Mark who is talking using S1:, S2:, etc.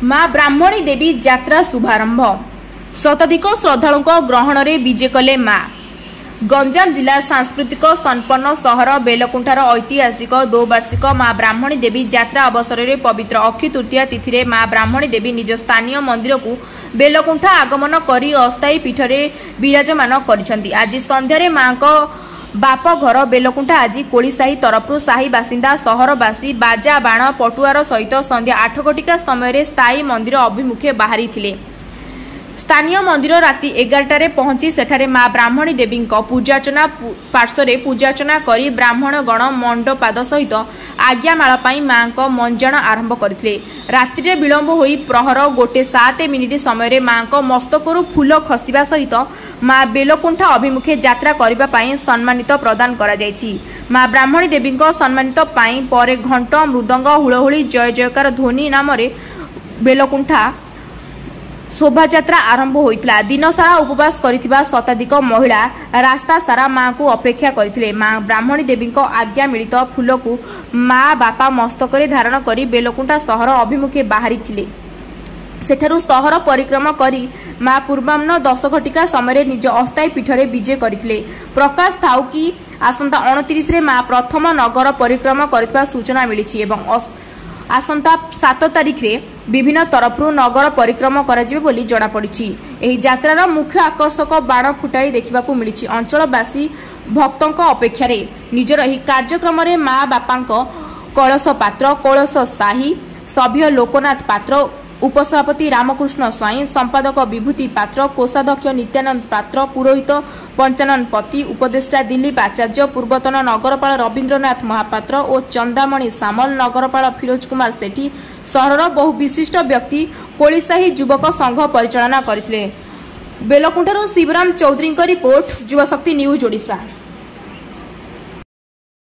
S1: मां ब्राह्मणी देवी यात्रा शुभारंभ शताधिक श्रद्धालुओं ग्रहण में विजे कले मां। गंजाम जिला सांस्कृतिक संपन्न सहर बेलकुंठार ऐतिहासिक 2 वार्षिक मां ब्राह्मणी देवी यात्रा अवसर में पवित्र अक्षय तृतीया तिथि में मां ब्राह्मणी देवी निज स्थानीय मंदिर को बेलकुंठा आगमन कर अस्थायी पीठ में विराजमान कर। आज संध्यारे मां बाप घर बेलकुंठा आज कोड़ीसाही तरफ साही बासिंदा सहरवासी बाजा बाण पटुआर सहित संध्या 8 घटिका समय स्थायी मंदिर अभिमुखे बाहरी थिले। स्थानीय मंदिर राति 11टारे पहुंची सेठारे मां ब्राह्मणी देवी पूजार्चना पार्श्व पूजार्चना करी ब्राह्मण गण मंडपाद सहित आज्ञामाला मां मंजाण आरंभ करथिले। रात्रि विलंब होई प्रहर 1:07 समय मां मस्तकरू फूल खसिबा सहित मां बेलकुंठा अभिमुखे यात्रा करबा पई सम्मानित प्रदान करा जायछि। मां ब्राह्मणी देवी सम्मानित पई परे घंट मृदंग हुलहुली जय जयकार ध्वनि नाम बेलकुंठा शोभायात्रा आरंभ होइतला। दिन सारा उपवास करिथिबा शताधिक महिला रास्ता सारा मां को अपेक्षा करथिले। मां ब्राह्मणी देवी आज्ञा मिलित फूल को मां बापा मस्तकरे धारण करी बेलकुंठा सहर अभिमुखे बाहरी थिले। सेठारु सहर परिक्रमा करी मां पूर्वाह्न 10 घटिका समय निज अस्थायी पीठरे विजय करथिले। प्रकाश थाउ कि आसंता 29 रे मां प्रथम नगर परिक्रमा करथिबा सूचना मिलिछि एवं आसंता 7 तारिख रे विभिन्न तरफरु नगर परिक्रमा कराजिबे बोली जणा पड़िछि। एही यात्रार मुख्य आकर्षक बाण फुटाई देखिबाकू मिलिछि। अंचलवासी भक्तों अपेक्षा रे निजर एही कार्यक्रम रे मां बापांक कलश पात्र कलश साही सभ्य लोकनाथ पात्र उपसभापति रामकृष्ण स्वाई संपादक विभूति पात्र कोषाध्यक्ष नित्यानंद पात्र पुरोहित पंचानन पति उपदेष्टा दिलीप आचार्य पूर्वतन नगरपाल रवीन्द्रनाथ महापात्र और चंदामणि सामल नगरपाल फिरोज कुमार सेठी सहरर बहु विशिष्ट व्यक्ति कोड़ीसाही युवक संघ परिचालना करथिले। बेलकुंठारू शिवराम चौधरी रिपोर्ट युवशक्ति न्यूज ओडिशा।